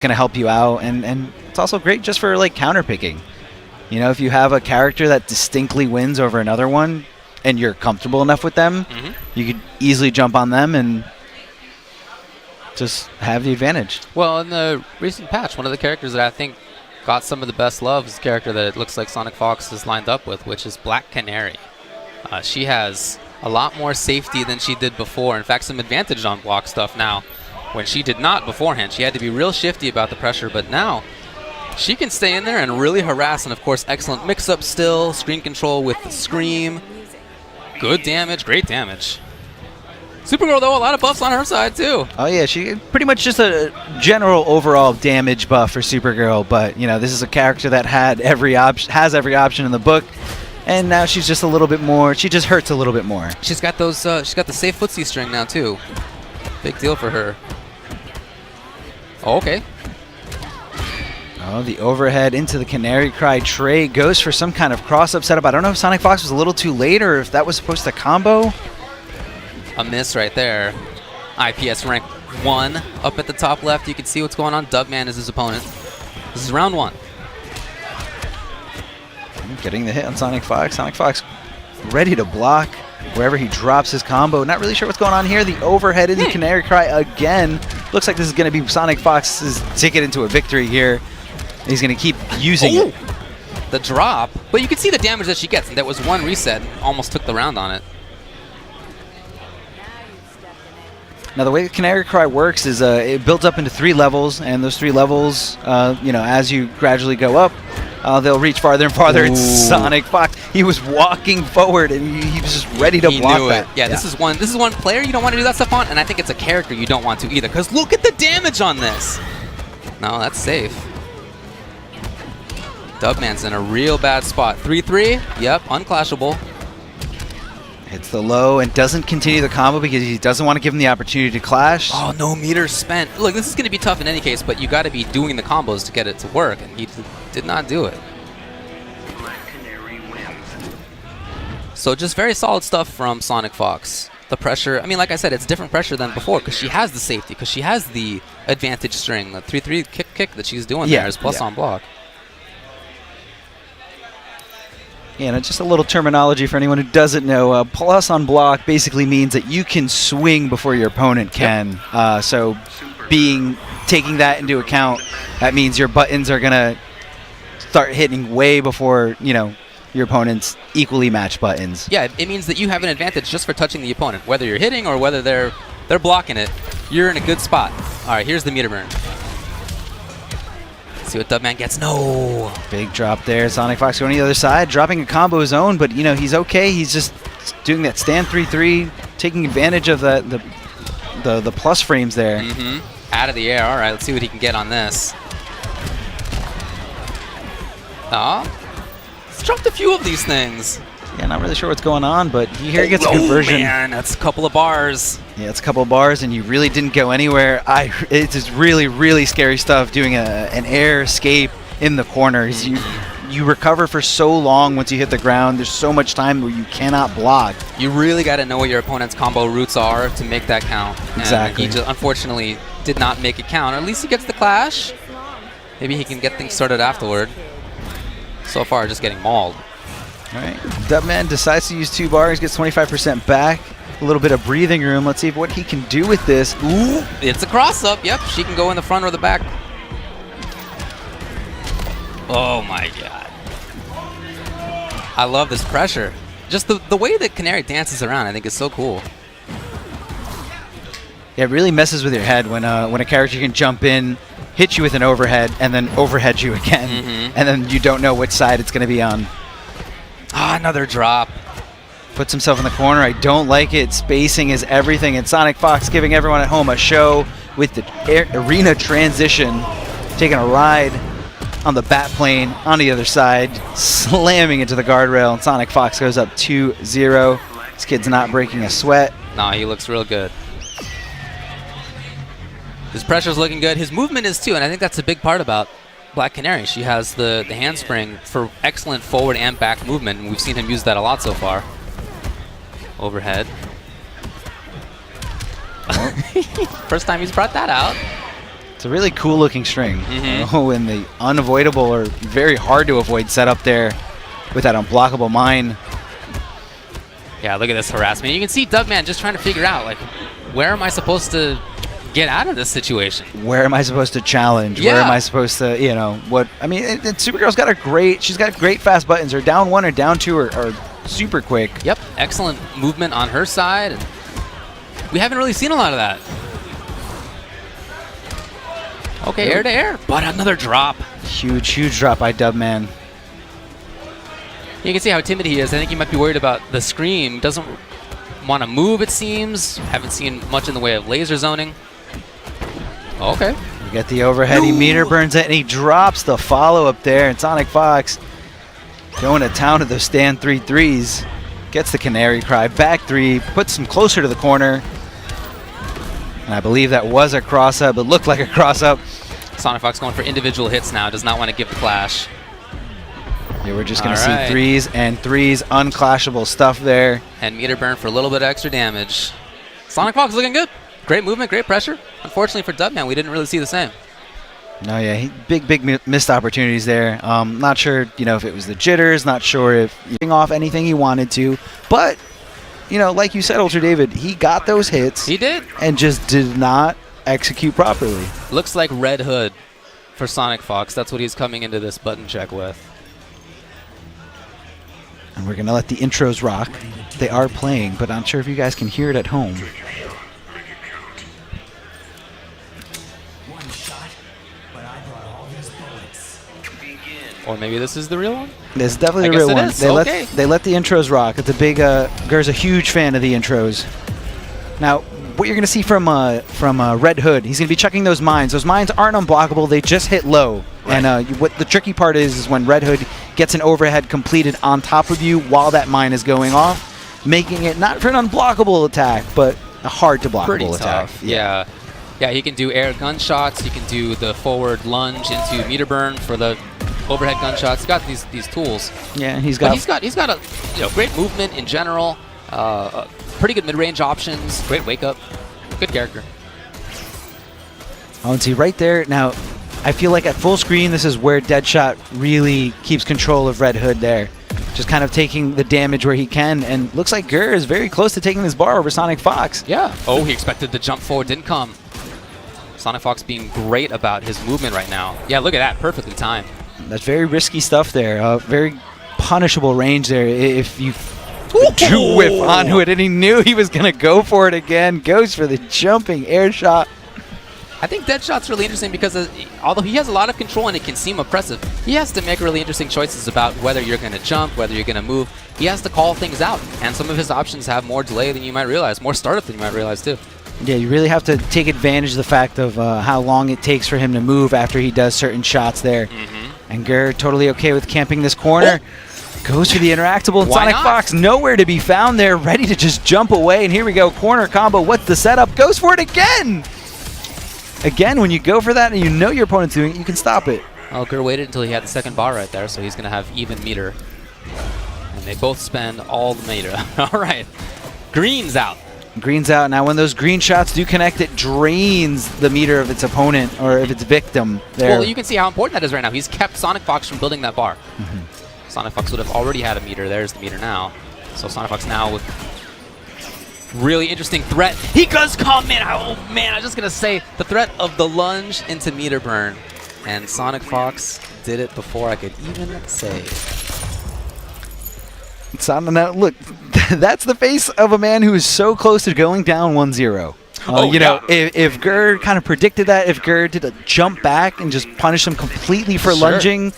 going to help you out, and it's also great just for like counter picking. You know, if you have a character that distinctly wins over another one, and you're comfortable enough with them, you could easily jump on them and just have the advantage. Well, in the recent patch, one of the characters that I think got some of the best love is a character that it looks like SonicFox is lined up with, which is Black Canary. She has a lot more safety than she did before. In fact, some advantage on block stuff now, when she did not beforehand. She had to be real shifty about the pressure, but now she can stay in there and really harass, and of course, excellent mix-up still, screen control with the Scream. Good damage, great damage. Supergirl, though, a lot of buffs on her side, too. Oh, yeah, she pretty much just a general overall damage buff for Supergirl, but, you know, this is a character that has every option in the book, and now she's just a little bit more, she just hurts a little bit more. She's got those, she's got the safe footsie string now, too. Big deal for her. Oh, okay. Oh, the overhead into the Canary Cry. Trey goes for some kind of cross-up setup. I don't know if SonicFox was a little too late or if that was supposed to combo. A miss right there. IPS rank 1 up at the top left. You can see what's going on. Dubman is his opponent. This is round 1. Getting the hit on SonicFox. SonicFox ready to block wherever he drops his combo. Not really sure what's going on here. The overhead in the Canary Cry again. Looks like this is going to be SonicFox's ticket into a victory here. He's going to keep using it. The drop. But you can see the damage that she gets. And that was one reset. Almost took the round on it. Now, the way the Canary Cry works is it builds up into 3 levels. And those 3 levels, you know, as you gradually go up, they'll reach farther and farther. It's SonicFox. He was walking forward, and he was just ready to block that. Yeah, this is one player you don't want to do that stuff on, and I think it's a character you don't want to either, because look at the damage on this. No, that's safe. Dubman's in a real bad spot. 3-3. Yep, unclashable. Hits the low and doesn't continue the combo because he doesn't want to give him the opportunity to clash. Oh, no meters spent. Look, this is going to be tough in any case, but you got to be doing the combos to get it to work, and he did not do it. So just very solid stuff from SonicFox. The pressure, I mean, like I said, it's different pressure than before because she has the safety, because she has the advantage string. The 3-3 kick that she's doing there is plus on block. Yeah, and just a little terminology for anyone who doesn't know. Plus on block basically means that you can swing before your opponent can. So taking that into account, that means your buttons are going to start hitting way before, you know, your opponent's equally matched buttons. Yeah, it means that you have an advantage just for touching the opponent. Whether you're hitting or whether they're blocking it, you're in a good spot. All right, here's the meter burn. See what Dubman gets. No. Big drop there. SonicFox going to the other side, dropping a combo of his own, but, you know, he's okay. He's just doing that stand 3-3, taking advantage of the plus frames there. Out of the air. All right, let's see what he can get on this. He's dropped a few of these things. Yeah, not really sure what's going on, but here he gets a conversion. Oh, man, that's a couple of bars. Yeah, it's a couple of bars, and you really didn't go anywhere. It's just really, really scary stuff doing an air escape in the corners. You recover for so long once you hit the ground. There's so much time where you cannot block. You really got to know what your opponent's combo routes are to make that count. Exactly. And he just, unfortunately, did not make it count. Or at least he gets the clash. Maybe he can get things started afterward. So far, just getting mauled. All right, Dubman decides to use 2 bars, gets 25% back. A little bit of breathing room. Let's see what he can do with this. Ooh, it's a cross-up. Yep, she can go in the front or the back. Oh, my God. I love this pressure. Just the way that Canary dances around, I think, is so cool. Yeah, it really messes with your head when a character can jump in, hit you with an overhead, and then overhead you again. And then you don't know which side it's going to be on. Another drop. Puts himself in the corner. I don't like it. Spacing is everything. And SonicFox giving everyone at home a show with the arena transition. Taking a ride on the bat plane on the other side. Slamming into the guardrail. And SonicFox goes up 2-0. This kid's not breaking a sweat. No, he looks real good. His pressure's looking good. His movement is too. And I think that's a big part about Black Canary. She has the handspring for excellent forward and back movement, and we've seen him use that a lot so far. Overhead. First time he's brought that out. It's a really cool looking string. Oh, and the unavoidable or very hard to avoid setup there with that unblockable mine. Yeah, look at this harassment. You can see Dubman just trying to figure out, like, where am I supposed to get out of this situation? Where am I supposed to challenge? Yeah. Where am I supposed to, you know, what? I mean, Supergirl's got she's got great fast buttons. Her down 1 or down 2 are super quick. Yep, excellent movement on her side. And we haven't really seen a lot of that. Okay, air to air, but another drop. Huge drop by Dubman. You can see how timid he is. I think he might be worried about the scream. Doesn't want to move, it seems. Haven't seen much in the way of laser zoning. Okay. We get the overhead. He meter burns it, and he drops the follow-up there. And SonicFox going to town with those stand 3-3s. Gets the Canary Cry. Back 3. Puts him closer to the corner. And I believe that was a cross-up. It looked like a cross-up. SonicFox going for individual hits now. Does not want to give the clash. Yeah, we're just going to see 3s and 3s. Unclashable stuff there. And meter burn for a little bit of extra damage. SonicFox looking good. Great movement, great pressure. Unfortunately for Dubman, we didn't really see the same. No, yeah, big missed opportunities there. Not sure, you know, if it was the jitters. Not sure if he off anything he wanted to. But, you know, like you said, Ultra David, he got those hits. He did. And just did not execute properly. Looks like Red Hood for SonicFox. That's what he's coming into this button check with. And we're going to let the intros rock. They are playing, but I'm not sure if you guys can hear it at home. Or maybe this is the real one? This is definitely I the real guess it one. is. They let the intros rock. It's a big, Gur's a huge fan of the intros. Now, what you're going to see from Red Hood, he's going to be chucking those mines. Those mines aren't unblockable. They just hit low. Right. And what the tricky part is when Red Hood gets an overhead completed on top of you while that mine is going off, making it not for an unblockable attack, but a hard to blockable attack. Yeah. Yeah, he can do air gunshots. He can do the forward lunge into meter burn for the overhead gunshots. He's got these tools. Yeah, and he's got a great movement in general. Pretty good mid-range options. Great wake up. Good character. Oh, and see right there now. I feel like at full screen, this is where Deadshot really keeps control of Red Hood there. Just kind of taking the damage where he can, and looks like Gur is very close to taking this bar over SonicFox. Yeah. Oh, he expected the jump forward, didn't come. SonicFox being great about his movement right now. Yeah, look at that, perfectly timed. That's very risky stuff there. Very punishable range there. If you do whip onto it, and he knew he was going to go for it again. Goes for the jumping air shot. I think Deadshot's really interesting because although he has a lot of control and it can seem oppressive, he has to make really interesting choices about whether you're going to jump, whether you're going to move. He has to call things out, and some of his options have more delay than you might realize, more startup than you might realize too. Yeah, you really have to take advantage of the fact of how long it takes for him to move after he does certain shots there. And Gur totally okay with camping this corner. Goes for the interactable. SonicFox nowhere to be found there, ready to just jump away. And here we go, corner combo. What's the setup? Goes for it again. Again, when you go for that and you know your opponent's doing it, you can stop it. Well, Gur waited until he had the second bar right there, so he's going to have even meter. And they both spend all the meter. All right. Green's out. Green's out. Now, when those green shots do connect, it drains the meter of its opponent or of its victim there. Well, you can see how important that is right now. He's kept SonicFox from building that bar. SonicFox would have already had a meter. There's the meter now. So SonicFox now with really interesting threat. He does come in. Oh, man, I was just going to say the threat of the lunge into meter burn. And SonicFox did it before I could even say. Now, look, that's the face of a man who is so close to going down 1-0. You know, if Gur kind of predicted that, if Gur did a jump back and just punish him completely for lunging,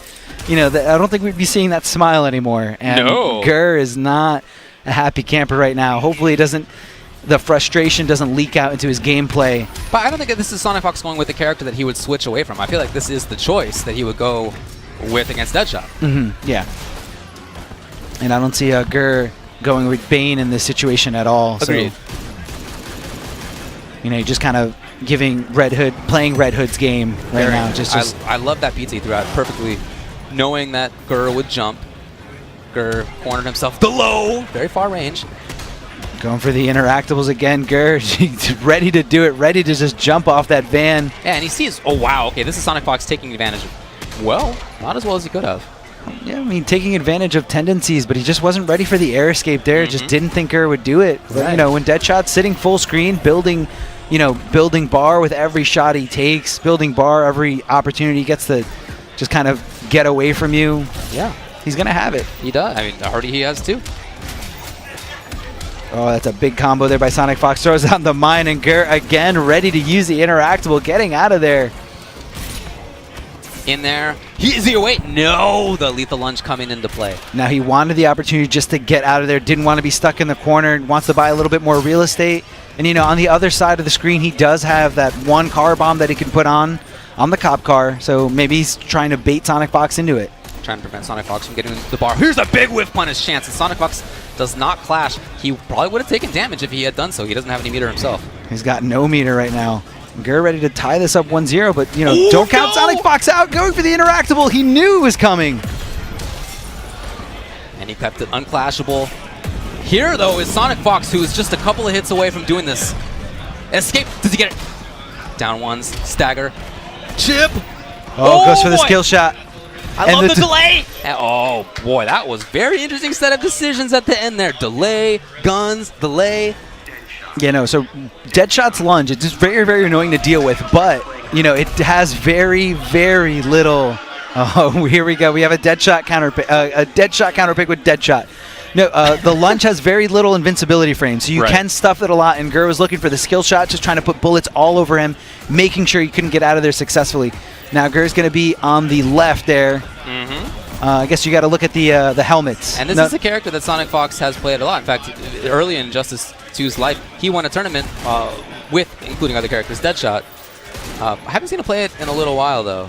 you know, I don't think we'd be seeing that smile anymore. And Gur is not a happy camper right now. Hopefully the frustration doesn't leak out into his gameplay. But I don't think that this is SonicFox going with the character that he would switch away from. I feel like this is the choice that he would go with against Deadshot. Yeah. And I don't see Gur going with Bane in this situation at all. Agreed. So, you know, you're just kind of playing Red Hood's game right now. I love that pizza he threw out perfectly, knowing that Gur would jump. Gur cornered himself the low, very far range. Going for the interactables again, Gur. Ready to do it, ready to just jump off that van. Yeah, and he sees, oh wow, okay, this is SonicFox taking advantage of, well, not as well as he could have. Yeah, I mean, taking advantage of tendencies, but he just wasn't ready for the air escape there. Just didn't think Gur would do it. But, Right. you know, when Deadshot's sitting full screen, building bar with every shot he takes, building bar every opportunity he gets to just kind of get away from you. Yeah. He's going to have it. He does. I mean, already he has too. Oh, that's a big combo there by SonicFox. Throws out the mine, and Gur again ready to use the interactable, getting out of there. In there. Is he away? No! The lethal lunge coming into play. Now he wanted the opportunity just to get out of there, didn't want to be stuck in the corner, wants to buy a little bit more real estate. And, you know, on the other side of the screen, he does have that one car bomb that he can put on the cop car. So maybe he's trying to bait SonicFox into it. Trying to prevent SonicFox from getting the bar. Here's a big whiff punish chance, and SonicFox does not clash. He probably would have taken damage if he had done so. He doesn't have any meter himself. He's got no meter right now. Gur ready to tie this up 1-0, but, you know, Ooh, don't count no! SonicFox out. Going for the interactable. He knew it was coming. And he kept it unclashable. Here, though, is SonicFox, who is just a couple of hits away from doing this. Escape. Does he get it? Down ones. Stagger. Chip. Oh, goes for the boy. skill shot. I love the delay. And, oh, boy, that was very interesting set of decisions at the end there. Delay, guns, delay. You know, so Deadshot's lunge, it's just very, very annoying to deal with, but, you know, it has very, very little. Oh, here we go. We have a Deadshot counter pick with Deadshot. No, the lunge has very little invincibility frame, so you Right. can stuff it a lot, and Gur was looking for the skill shot, just trying to put bullets all over him, making sure he couldn't get out of there successfully. Now Gur's going to be on the left there. I guess you got to look at the helmets. And this is a character that SonicFox has played a lot. In fact, early in Justice 2's life, he won a tournament with, including other characters, Deadshot. I haven't seen him play it in a little while, though.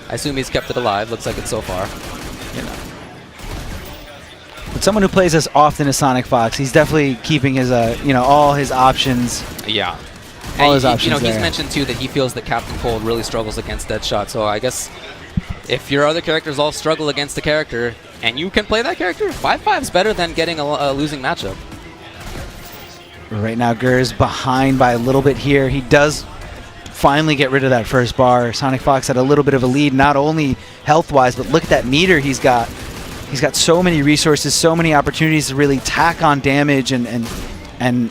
I assume he's kept it alive. Looks like it so far. You know. But someone who plays as often as SonicFox, he's definitely keeping his, all his options. Yeah. All And his options you know, he's there. mentioned, too, that he feels that Captain Cold really struggles against Deadshot. So I guess if your other characters all struggle against the character, and you can play that character, 5-5 is better than getting a losing matchup. Right now, Gur's behind by a little bit here. He does finally get rid of that first bar. SonicFox had a little bit of a lead, not only health-wise, but look at that meter he's got. He's got so many resources, so many opportunities to really tack on damage and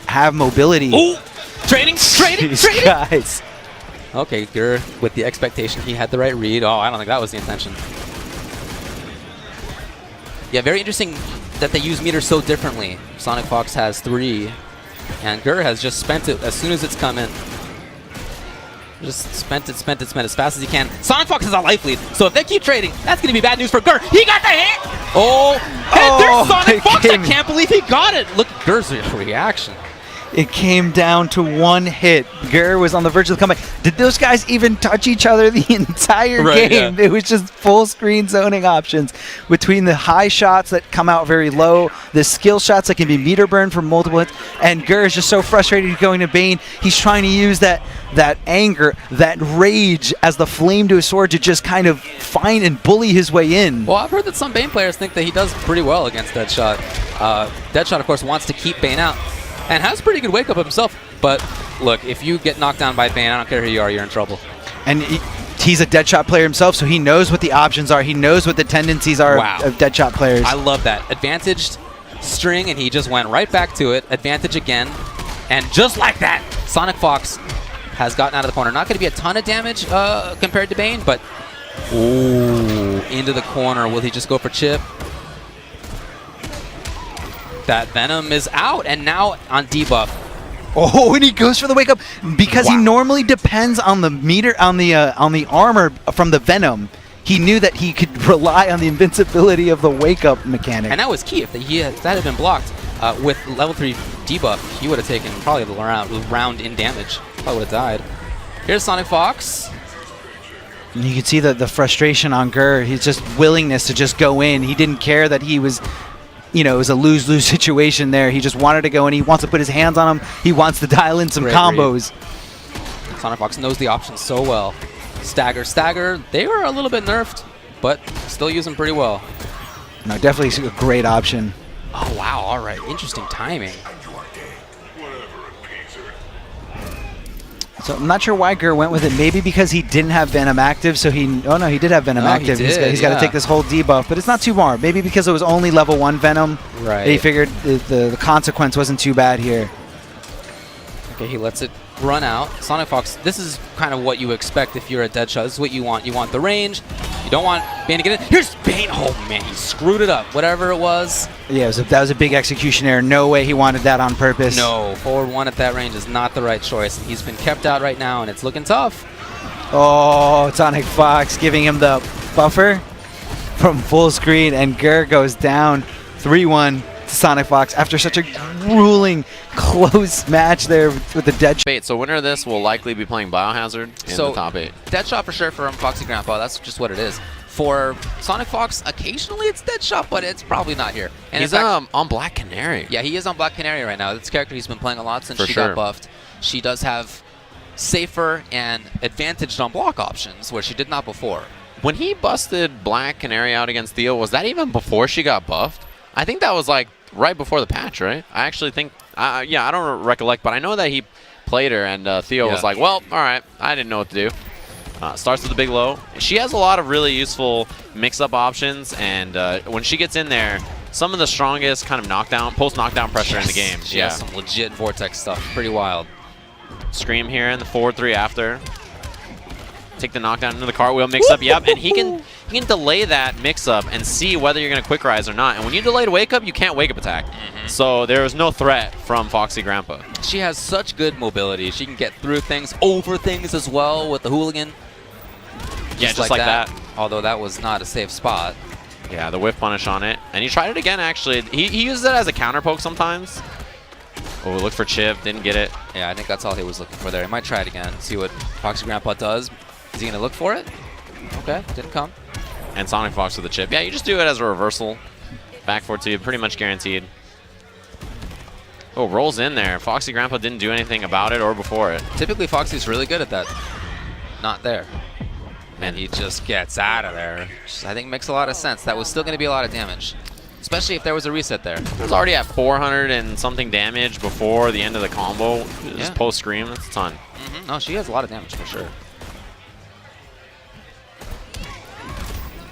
have mobility. Ooh! Trading! Jeez, guys. Okay, Gur, with the expectation he had the right read. Oh, I don't think that was the intention. Yeah, very interesting that they use meters so differently. SonicFox has 3, and Gur has just spent it as soon as it's come in. Just spent it as fast as he can. SonicFox has a life lead, so if they keep trading, that's going to be bad news for Gur. He got the hit! Oh, and there's SonicFox! I can't believe he got it! Look at Gur's reaction. It came down to one hit. Gur was on the verge of the comeback. Did those guys even touch each other the entire game? Yeah. It was just full screen zoning options between the high shots that come out very low, the skill shots that can be meter burned from multiple hits, and Gur is just so frustrated going to Bane. He's trying to use that anger, that rage as the flame to his sword to just kind of find and bully his way in. Well, I've heard that some Bane players think that he does pretty well against Deadshot. Deadshot, of course, wants to keep Bane out. And has pretty good wake-up himself. But, look, if you get knocked down by Bane, I don't care who you are, you're in trouble. And he's a Deadshot player himself, so he knows what the options are. He knows what the tendencies are of Deadshot players. I love that. Advantaged string, and he just went right back to it. Advantage again. And just like that, SonicFox has gotten out of the corner. Not going to be a ton of damage compared to Bane, but ooh, into the corner. Will he just go for chip? That Venom is out, and now on debuff. Oh, and he goes for the wake up because he normally depends on the meter on the armor from the Venom. He knew that he could rely on the invincibility of the wake up mechanic. And that was key. If that had been blocked with level 3 debuff, he would have taken probably the round in damage. Probably would have died. Here's SonicFox. And you can see the frustration on Gur. His just willingness to just go in. He didn't care that he was, it was a lose-lose situation there. He just wanted to go in. He wants to put his hands on him. He wants to dial in some combos. SonicFox knows the options so well. Stagger. They were a little bit nerfed, but still use them pretty well. No, definitely a great option. Oh, wow. All right. Interesting timing. So I'm not sure why Gur went with it. Maybe because he didn't have Venom active, so he... Oh, no, he did have Venom active. He's got to take this whole debuff, but it's not too hard. Maybe because it was only level 1 Venom, Right. he figured the consequence wasn't too bad here. Okay, he lets it run out. SonicFox, this is kind of what you expect if you're a Deadshot. This is what you want. You want the range. You don't want Bane to get in. Here's Bane. Oh, man, he screwed it up. Whatever it was. Yeah, that was a big execution error. No way he wanted that on purpose. No, forward 1 at that range is not the right choice. He's been kept out right now, and it's looking tough. Oh, SonicFox giving him the buffer from full screen, and Gur goes down 3-1 to SonicFox after such a grueling, close match there with the Deadshot. So winner of this will likely be playing Biohazard in the top 8. Deadshot for sure from Foxy Grandpa. That's just what it is. For SonicFox, occasionally it's Deadshot, but it's probably not here. And he's in fact, on Black Canary. Yeah, he is on Black Canary right now. This character he's been playing a lot since For she sure. got buffed. She does have safer and advantaged on block options, where she did not before. When he busted Black Canary out against Theo, was that even before she got buffed? I think that was like right before the patch, right? I actually think, yeah, I don't recollect, but I know that he played her, and Theo was like, well, all right, I didn't know what to do. Starts with a big low. She has a lot of really useful mix-up options, and when she gets in there, some of the strongest kind of knockdown, post-knockdown pressure in the game. She has some legit Vortex stuff. Pretty wild. Scream here in the forward 3 after. Take the knockdown into the cartwheel mix-up. Yep, and he can delay that mix-up and see whether you're going to quick rise or not. And when you delay to wake-up, you can't wake-up attack. So there is no threat from Foxy Grandpa. She has such good mobility. She can get through things, over things as well with the hooligan. Yeah, just like that. Although that was not a safe spot. Yeah, the whiff punish on it. And he tried it again, actually. He uses it as a counter poke sometimes. Oh, look for Chip. Didn't get it. Yeah, I think that's all he was looking for there. He might try it again, see what Foxy Grandpa does. Is he going to look for it? Okay, didn't come. And SonicFox with the chip. Yeah, you just do it as a reversal. Back 4-2, pretty much guaranteed. Oh, rolls in there. Foxy Grandpa didn't do anything about it or before it. Typically, Foxy's really good at that. Not there. And he just gets out of there. Which I think makes a lot of sense. That was still going to be a lot of damage. Especially if there was a reset there. It was already at 400 and something damage before the end of the combo. Just post-scream, that's a ton. No, she has a lot of damage for sure.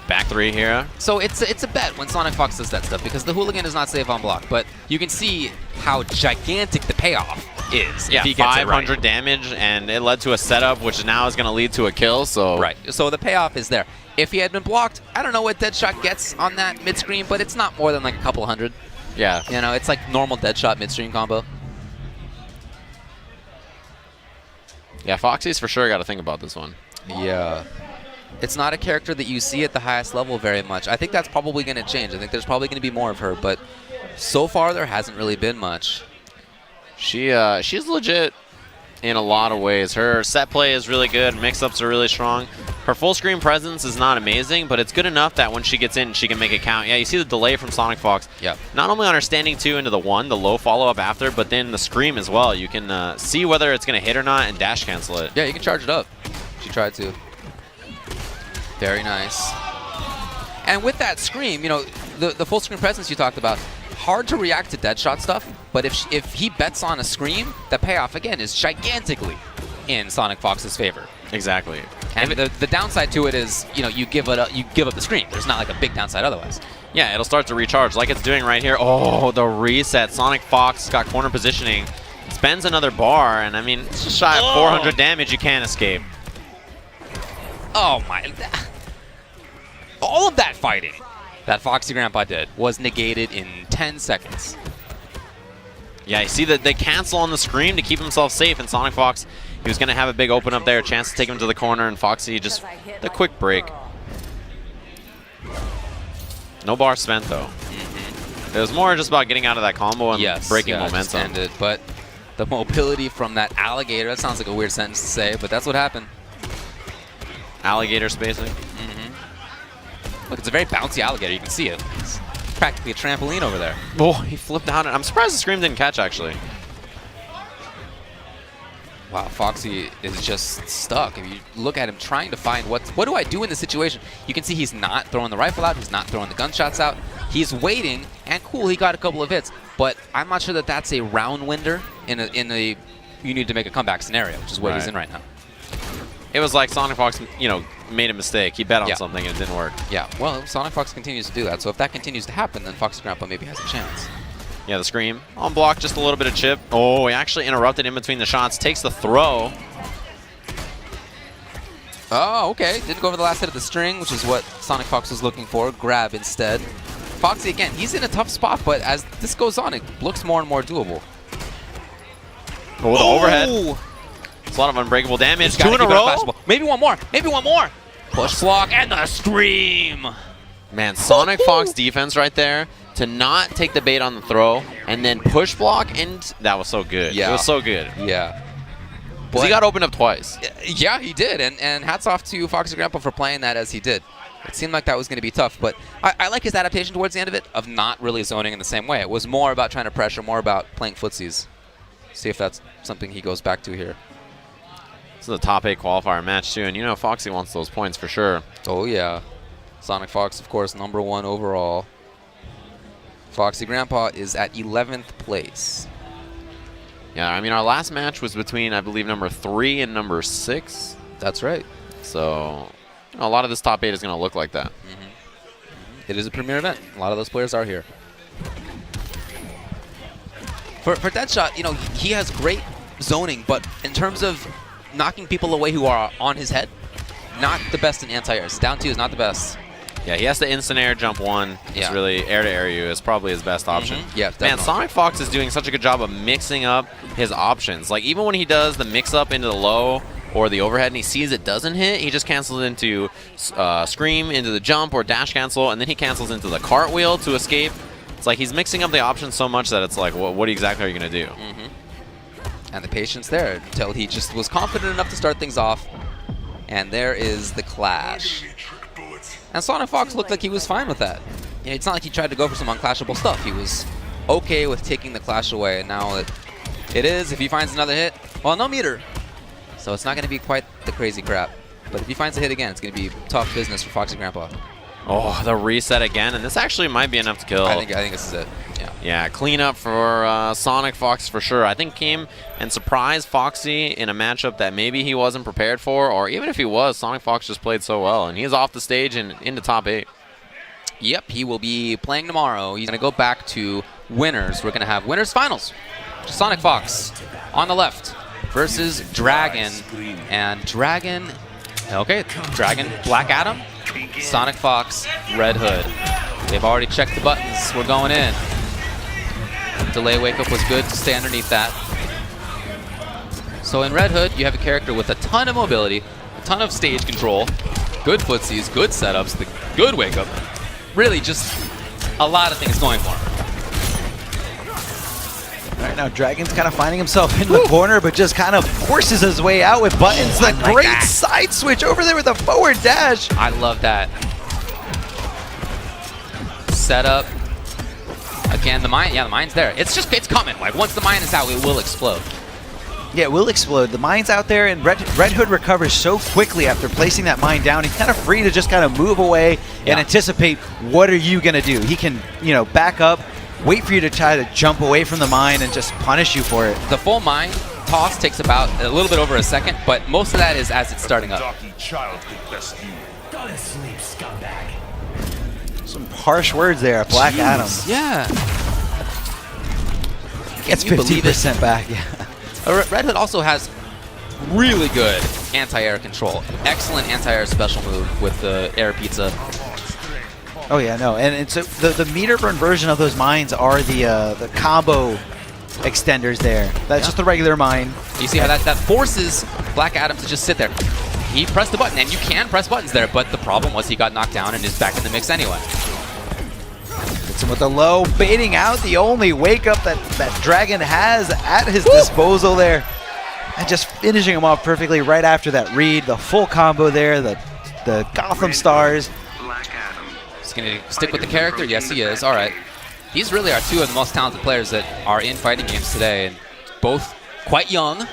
Back 3 here. So it's a bet when SonicFox does that stuff, because the hooligan is not safe on block, but you can see how gigantic the payoff is Yeah, if he gets 500 it right. damage, and it led to a setup, which now is going to lead to a kill, so... Right, so the payoff is there. If he had been blocked, I don't know what Deadshot gets on that mid-screen, but it's not more than like a couple hundred. Yeah. You know, it's like normal Deadshot mid-stream combo. Yeah, Foxy's for sure got to think about this one. Yeah. It's not a character that you see at the highest level very much. I think that's probably going to change. I think there's probably going to be more of her, but so far there hasn't really been much. She's legit in a lot of ways. Her set play is really good. Mix-ups are really strong. Her full screen presence is not amazing, but it's good enough that when she gets in, she can make it count. Yeah, you see the delay from SonicFox. Yep. Not only on her standing 2 into the 1, the low follow-up after, but then the scream as well. You can see whether it's going to hit or not and dash cancel it. Yeah, you can charge it up. She tried to. Very nice. And with that scream, you know, the full screen presence you talked about, hard to react to Deadshot stuff, but if he bets on a scream, the payoff, again, is gigantically in SonicFox's favor. Exactly. And the downside to it is, you know, you give up the scream. There's not like a big downside otherwise. Yeah, it'll start to recharge like it's doing right here. Oh, the reset. SonicFox got corner positioning. Spends another bar, and I mean, it's just shy of 400 damage. You can't escape. Oh my. All of that fighting that Foxy Grandpa did was negated in 10 seconds. Yeah, you see that they cancel on the scream to keep himself safe, and SonicFox, he was going to have a big open up there, a chance to take him to the corner, and Foxy just the quick break. No bar spent, though. It was more just about getting out of that combo and breaking momentum. Just end it, but the mobility from that alligator, that sounds like a weird sentence to say, but that's what happened. Alligator spacing. Look, it's a very bouncy alligator. You can see it. It's practically a trampoline over there. Oh, he flipped down. I'm surprised the scream didn't catch, actually. Wow, Foxy is just stuck. If you look at him trying to find what do I do in this situation, you can see he's not throwing the rifle out. He's not throwing the gunshots out. He's waiting, and cool, he got a couple of hits. But I'm not sure that that's a round winder in a you need to make a comeback scenario, which is what he's in right now. It was like SonicFox, made a mistake. He bet on Yeah. something and it didn't work. Yeah, well, SonicFox continues to do that. So if that continues to happen, then Foxy Grandpa maybe has a chance. Yeah, the scream. On block, just a little bit of chip. Oh, he actually interrupted in between the shots. Takes the throw. Oh, okay. Didn't go over the last hit of the string, which is what SonicFox was looking for. Grab instead. Foxy, again, he's in a tough spot, but as this goes on, it looks more and more doable. Oh, the overhead. It's a lot of unbreakable damage. 2 in a row. Maybe one more. Maybe one more. Push block and the scream. Man, SonicFox defense right there to not take the bait on the throw and then push block, and that was so good. Yeah. It was so good. Yeah. Because he got opened up twice. Yeah, he did. And hats off to Foxy Grandpa for playing that as he did. It seemed like that was going to be tough, but I like his adaptation towards the end of it, of not really zoning in the same way. It was more about trying to pressure, more about playing footsies. See if that's something he goes back to here. This is a top 8 qualifier match, too, and Foxy wants those points for sure. Oh, yeah. SonicFox, of course, #1 overall. Foxy Grandpa is at 11th place. Yeah, I mean, our last match was between, I believe, number 3 and number 6. That's right. So, a lot of this top 8 is going to look like that. It is a premier event. A lot of those players are here. For Deadshot, he has great zoning, but in terms of knocking people away who are on his head, not the best in anti-airs. Down 2 is not the best. Yeah, he has to instant air jump 1. It's really air-to-air you is probably his best option. Yeah, Man, definitely. SonicFox is doing such a good job of mixing up his options. Like, even when he does the mix-up into the low or the overhead and he sees it doesn't hit, he just cancels into scream, into the jump or dash cancel, and then he cancels into the cartwheel to escape. It's like he's mixing up the options so much that it's like, what exactly are you going to do? And the patience there until he just was confident enough to start things off. And there is the clash. And SonicFox looked like he was fine with that. It's not like he tried to go for some unclashable stuff. He was okay with taking the clash away. And now it is, if he finds another hit, well, no meter. So it's not going to be quite the crazy crap. But if he finds a hit again, it's going to be tough business for Foxy Grandpa. Oh, the reset again, and this actually might be enough to kill. I think this is it. Yeah, clean up for SonicFox for sure. I think came and surprised Foxy in a matchup that maybe he wasn't prepared for, or even if he was, SonicFox just played so well, and he's off the stage and into top 8. Yep, he will be playing tomorrow. He's going to go back to winners. We're going to have winners finals. SonicFox on the left versus Dragon. And Dragon, Dragon, Black Adam, SonicFox, Red Hood. They've already checked the buttons. We're going in. Delay wake up was good to stay underneath that. So in Red Hood, you have a character with a ton of mobility, a ton of stage control, good footsies, good setups, the good wake up. Really just a lot of things going for him. Right now, Dragon's kind of finding himself in the corner, but just kind of forces his way out with buttons. The great side switch over there with a forward dash. I love that. Setup. Again, the mine, the mine's there. It's coming. Like, once the mine is out, it will explode. Yeah, it will explode. The mine's out there, and Red Hood recovers so quickly after placing that mine down. He's kind of free to just kind of move away and anticipate what are you going to do. He can, back up, wait for you to try to jump away from the mine and just punish you for it. The full mine toss takes about a little bit over a second, but most of that is as it's starting up. Some harsh words there, Black Adam. Yeah. Gets 50% back. Yeah. Red Hood also has really good anti-air control. Excellent anti-air special move with the air pizza. Oh yeah, no, and it's the meter burn version of those mines are the combo extenders there. That's just the regular mine. You see how that forces Black Adam to just sit there. He pressed the button, and you can press buttons there, but the problem was he got knocked down and is back in the mix anyway. Hits him with the low, baiting out the only wake up that Dragon has at his disposal there. And just finishing him off perfectly right after that read. The full combo there, the Gotham Stars. He's going to stick with the character? Yes, he is. All right. These really are two of the most talented players that are in fighting games today, and both quite young.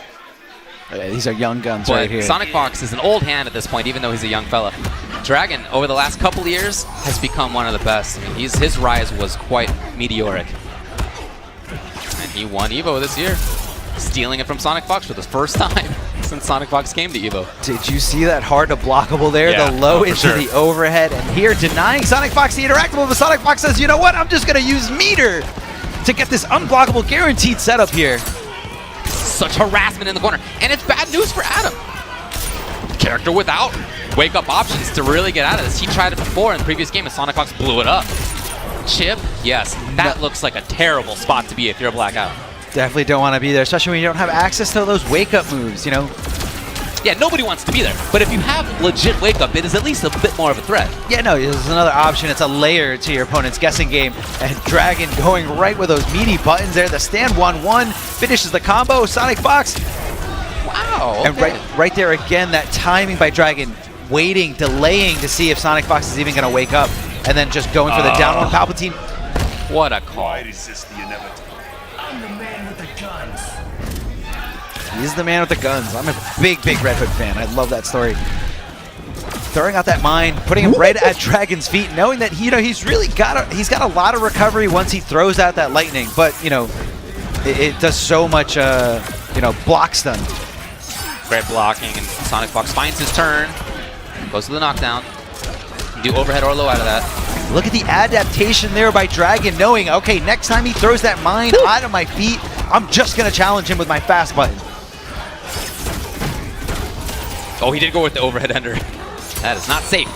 Yeah, these are young guns but right here. SonicFox is an old hand at this point, even though he's a young fella. Dragon, over the last couple of years, has become one of the best. I mean, his rise was quite meteoric. And he won EVO this year. stealing it from SonicFox for the first time since SonicFox came to EVO. Did you see that hard to blockable there? Yeah, the low for into sure. the overhead, and here denying SonicFox the interactable, but SonicFox says, you know what, I'm just going to use meter to get this unblockable guaranteed setup here. Such harassment in the corner, and it's bad news for Adam. Character without wake-up options to really get out of this. He tried it before in the previous game, and SonicFox blew it up. Chip, yes, that looks like a terrible spot to be if you're a Black Adam. Definitely don't want to be there, especially when you don't have access to those wake-up moves, you know? Yeah, nobody wants to be there, but if you have legit wake-up, it is at least a bit more of a threat. Yeah, no, there's another option. It's a layer to your opponent's guessing game. And Dragon going right with those meaty buttons there. The stand 1-1 finishes the combo. SonicFox. Wow, And right there again, that timing by Dragon, waiting, delaying to see if SonicFox is even going to wake up. And then just going for the down one Palpatine. What a call. Why resist the inevitable? I'm the man with the guns. He's the man with the guns. I'm a big, big Red Hood fan. I love that story. Throwing out that mine, putting him right at Dragon's feet, knowing that he's really got a lot of recovery once he throws out that lightning. But it does so much block stun. Great blocking, and SonicFox finds his turn, goes to the knockdown. Do overhead or low out of that. Look at the adaptation there by Dragon, knowing, okay, next time he throws that mine out of my feet, I'm just gonna challenge him with my fast button. Oh, he did go with the overhead ender. That is not safe.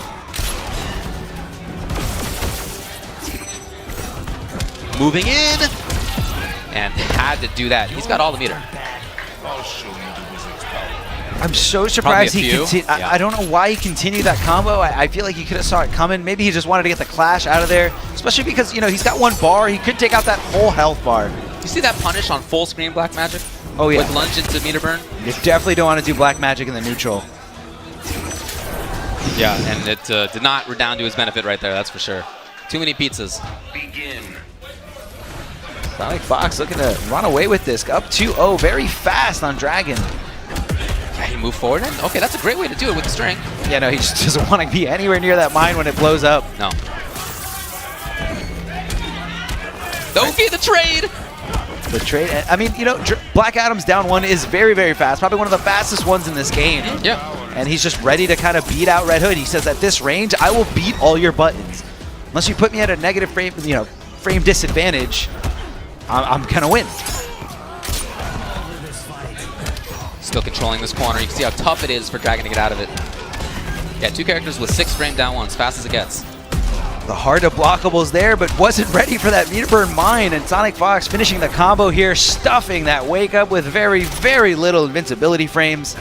Moving in, and had to do that. He's got all the meter. I'll show you the wizard's power. I'm so surprised Probably a he few. continued. Yeah. I don't know why he continued that combo. I feel like he could have saw it coming. Maybe he just wanted to get the clash out of there, especially because he's got one bar. He could take out that whole health bar. You see that punish on full screen Black Magic? Oh yeah. With lunge into meter burn? You definitely don't want to do black magic in the neutral. Yeah, and it did not redound to his benefit right there, that's for sure. Too many pizzas. Begin. SonicFox looking to run away with this. Up 2-0 very fast on Dragon. Yeah, he moved forward. And, okay, that's a great way to do it with the string. Yeah, no, he just doesn't want to be anywhere near that mine when it blows up. No. Okay, the trade! The trade, I mean, Black Adam's down one is very, very fast. Probably one of the fastest ones in this game. Yeah. And he's just ready to kind of beat out Red Hood. He says, at this range, I will beat all your buttons. Unless you put me at a negative frame disadvantage, I'm gonna win. Still controlling this corner. You can see how tough it is for Dragon to get out of it. Yeah, two characters with 6 frame down ones, fast as it gets. The hard to blockables there, but wasn't ready for that meter burn mine. And SonicFox finishing the combo here, stuffing that wake up with very, very little invincibility frames.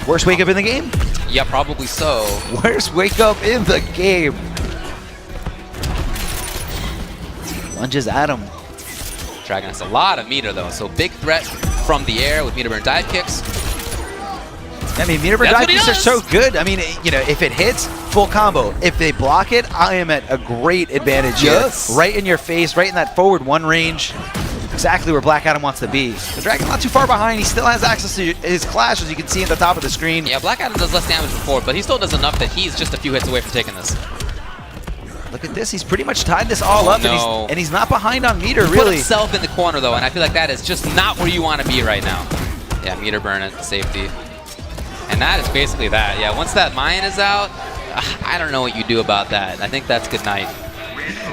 Worst wake up in the game? Yeah, probably so. Worst wake up in the game. Lunges at him. Dragon has a lot of meter though, so big threat from the air with meter burn dive kicks. I mean, meter burn That's dive what he kicks are does. so good. I mean, if it hits, full combo. If they block it, I am at a great advantage here. Yes. Right in your face, right in that forward one range. Exactly where Black Adam wants to be. The Dragon not too far behind. He still has access to his clash, as you can see at the top of the screen. Yeah, Black Adam does less damage before, but he still does enough that he's just a few hits away from taking this. Look at this. He's pretty much tied this all up, no. and he's not behind on meter, Put really. himself in the corner though, and I feel like that is just not where you want to be right now. Yeah, meter burn at safety. And that is basically that. Yeah, once that mine is out, I don't know what you do about that. I think that's good night.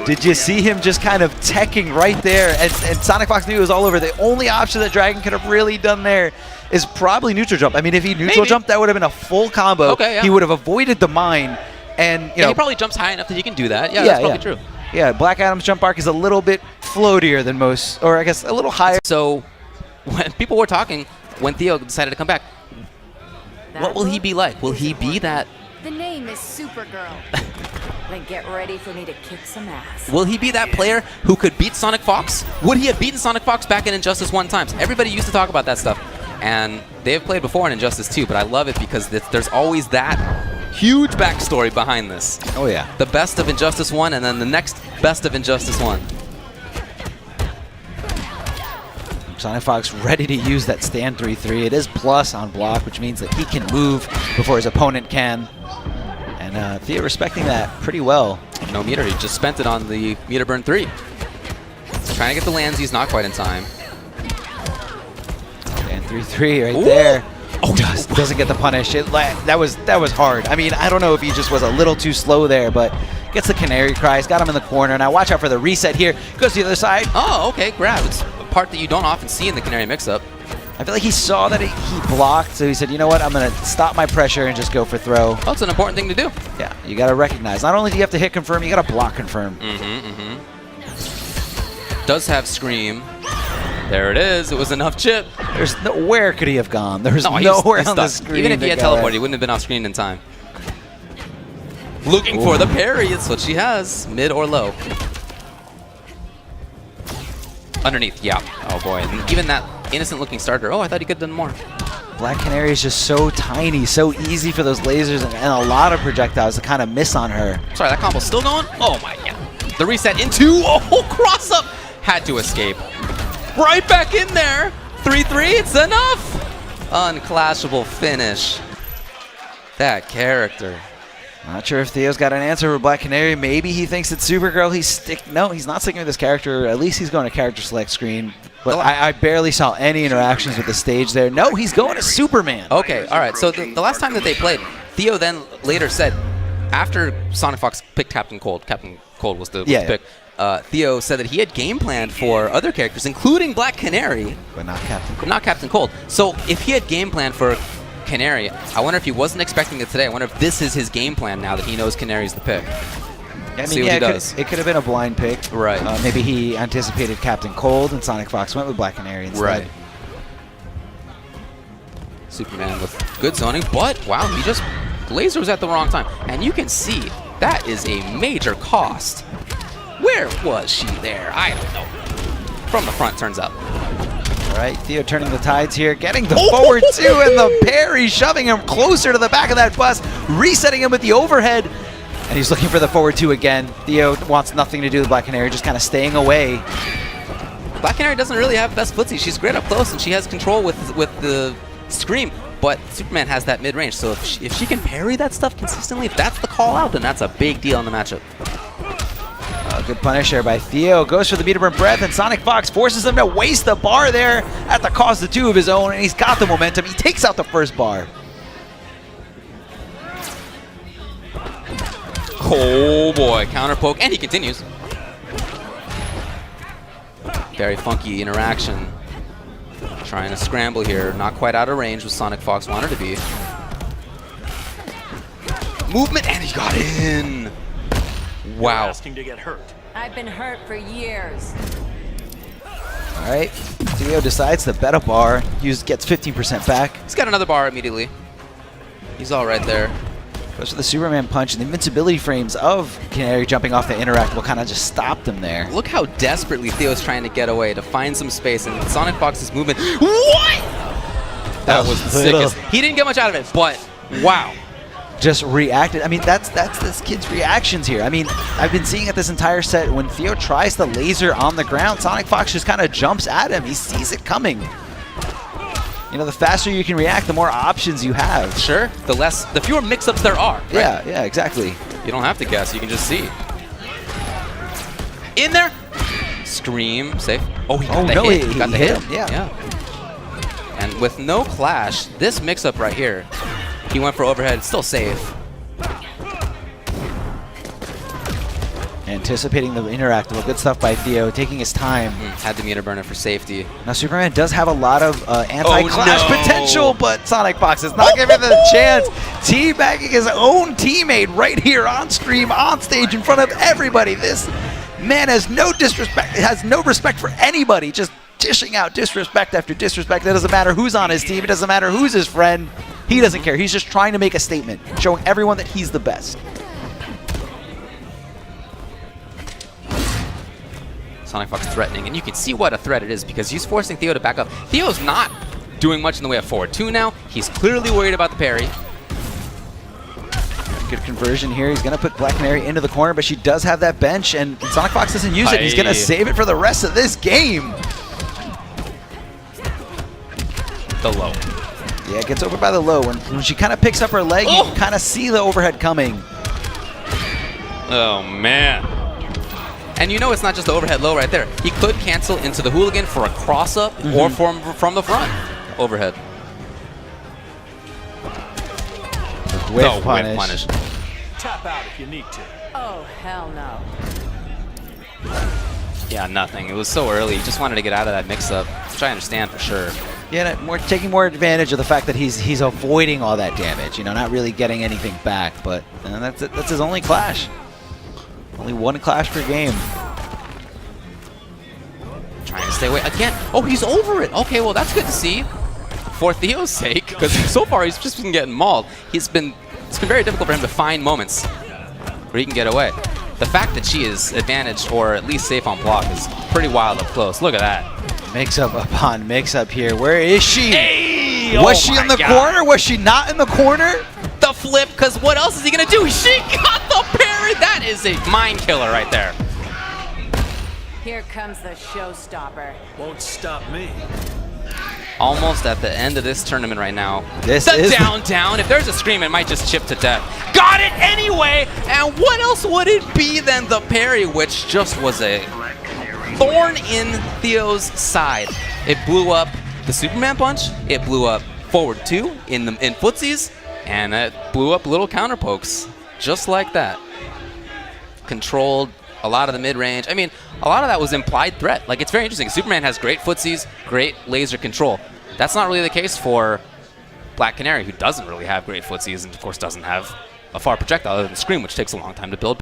Did you see him just kind of teching right there? And SonicFox knew it was all over. The only option that Dragon could have really done there is probably neutral jump. I mean, if he neutral jumped, that would have been a full combo. Okay, yeah. He would have avoided the mine. And Yeah, he probably jumps high enough that he can do that. Yeah, that's probably true. Yeah, Black Adam's jump arc is a little bit floatier than most, or I guess a little higher. So when people were talking, when Theo decided to come back, what will he be like? Will he be that? The name is Supergirl. Then get ready for me to kick some ass. Will he be that player who could beat SonicFox? Would he have beaten SonicFox back in Injustice 1 times? Everybody used to talk about that stuff. And they have played before in Injustice 2, but I love it because there's always that huge backstory behind this. Oh, yeah. The best of Injustice 1 and then the next best of Injustice 1. SonicFox ready to use that stand 3-3. It is plus on block, which means that he can move before his opponent can. And Theo respecting that pretty well. No meter, he just spent it on the meter burn 3. Trying to get the landsies, not quite in time. 3-3 right Ooh. there. Oh, doesn't get the punish. That was hard. I mean, I don't know if he just was a little too slow there, but gets the Canary Cries, got him in the corner. Now watch out for the reset here. Goes to the other side. Oh, okay, grab. It's a part that you don't often see in the Canary mix-up. I feel like he saw that he blocked, so he said, you know what, I'm going to stop my pressure and just go for throw. Oh, it's an important thing to do. Yeah, you got to recognize. Not only do you have to hit confirm, you got to block confirm. Does have Scream. There it is. It was enough chip. There's where could he have gone? There's No, nowhere he's on the stuck. screen. Even if he to had go. teleported, he wouldn't have been off screen in time. Looking for the parry. It's what she has. Mid or low. Underneath, yeah. Oh boy. And even that innocent looking starter. Oh, I thought he could have done more. Black Canary is just so tiny, so easy for those lasers and a lot of projectiles to kind of miss on her. Sorry, that combo's still going? Oh my god. The reset into, oh, cross up. Had to escape. Right back in there. 3-3, it's enough. Unclashable finish. That character. Not sure if Theo's got an answer for Black Canary. Maybe he thinks it's Supergirl. No, he's not sticking with this character. At least he's going to character select screen. But I barely saw any interactions with the stage there. No, he's going to Superman. Okay, all right. So the last time that they played, Theo then later said, after SonicFox picked Captain Cold was the pick, Theo said that he had game planned for other characters, including Black Canary. But not Captain Cold. Not Captain Cold. So if he had game planned for Canary, I wonder if he wasn't expecting it today. I wonder if this is his game plan now that he knows Canary's the pick. I See mean, what he it does. could have been a blind pick. Right. Maybe he anticipated Captain Cold and SonicFox went with Black Canary instead. Right. Superman with good zoning, but wow, he just laser was at the wrong time. And you can see that is a major cost. Where was she there? I don't know. From the front, turns out. All right, Theo turning the tides here, getting the forward two and the parry, shoving him closer to the back of that bus, resetting him with the overhead. And he's looking for the forward two again. Theo wants nothing to do with Black Canary, just kind of staying away. Black Canary doesn't really have best footsie. She's great up close, and she has control with the Scream. But Superman has that mid-range, so if she can parry that stuff consistently, if that's the call-out, then that's a big deal in the matchup. Good punish there by Theo. Goes for the meter burn breath, and SonicFox forces him to waste the bar there at the cost of two of his own, and he's got the momentum. He takes out the first bar. Oh boy, counter poke, and he continues. Very funky interaction. Trying to scramble here, not quite out of range with SonicFox wanted to be. Movement, and he got in. Wow. Asking to get hurt. I've been hurt for years. All right, Theo decides to bet a bar. Gets 15% back. He's got another bar immediately. He's all right there. Goes for the Superman punch, and the invincibility frames of Canary jumping off the interact will kind of just stop them there. Look how desperately Theo's trying to get away to find some space, and SonicFox's movement. What? That was the sickest. He didn't get much out of it, but wow. Just reacted. I mean, that's this kid's reactions here. I mean, I've been seeing it this entire set. When Theo tries the laser on the ground, SonicFox just kind of jumps at him. He sees it coming. You know, the faster you can react, the more options you have. Sure. The fewer mix-ups there are. Right? Yeah, exactly. You don't have to guess. You can just see. In there. Scream. Safe. Oh, he got the hit. He got the hit. Yeah. And with no clash, this mix-up right here, he went for overhead. Still safe. Anticipating the interactable. Good stuff by Theo, taking his time. Had the meter burner for safety. Now, Superman does have a lot of anti-clash no. potential, but SonicFox is not giving him the chance. Teabagging his own teammate right here on stream, on stage, in front of everybody. This man has no disrespect, has no respect for anybody, just dishing out disrespect after disrespect. It doesn't matter who's on his team. It doesn't matter who's his friend. He doesn't care. He's just trying to make a statement, showing everyone that he's the best. SonicFox threatening, and you can see what a threat it is because he's forcing Theo to back up. Theo's not doing much in the way of forward two now. He's clearly worried about the parry. Good conversion here. He's going to put Black Canary into the corner, but she does have that bench, and SonicFox doesn't use it. He's going to save it for the rest of this game. The low. Yeah, it gets over by the low. When she kind of picks up her leg, you can kind of see the overhead coming. Oh, man. And you know it's not just the overhead low right there. He could cancel into the hooligan for a cross-up or from the front. overhead. Whiff Whiff punish. Tap out if you need to. Oh, hell no. Yeah, nothing. It was so early. He just wanted to get out of that mix-up, which I understand for sure. Yeah, taking more advantage of the fact that he's avoiding all that damage. You know, not really getting anything back. But that's his only clash. Only one clash per game. Trying to stay away again. Oh, he's over it. Okay, well that's good to see. For Theo's sake, because so far he's just been getting mauled. It's been very difficult for him to find moments where he can get away. The fact that she is advantaged or at least safe on block is pretty wild up close. Look at that. Mix-up upon mix-up here. Where is she? Hey! Was Oh she my in the God. corner? Was she not in the corner? The flip, because what else is he going to do? She got the parry. That is a mind killer right there. Here comes the showstopper. Won't stop me. Almost at the end of this tournament right now. This the is down. If there's a scream, it might just chip to death. Got it anyway! And what else would it be than the parry, which just was a thorn in Theo's side. It blew up the Superman punch. It blew up forward two in footsies. And it blew up little counter pokes. Just like that. Controlled a lot of the mid-range. I mean, a lot of that was implied threat. Like, it's very interesting. Superman has great footsies, great laser control. That's not really the case for Black Canary, who doesn't really have great footsies and, of course, doesn't have a far projectile other than Scream, which takes a long time to build.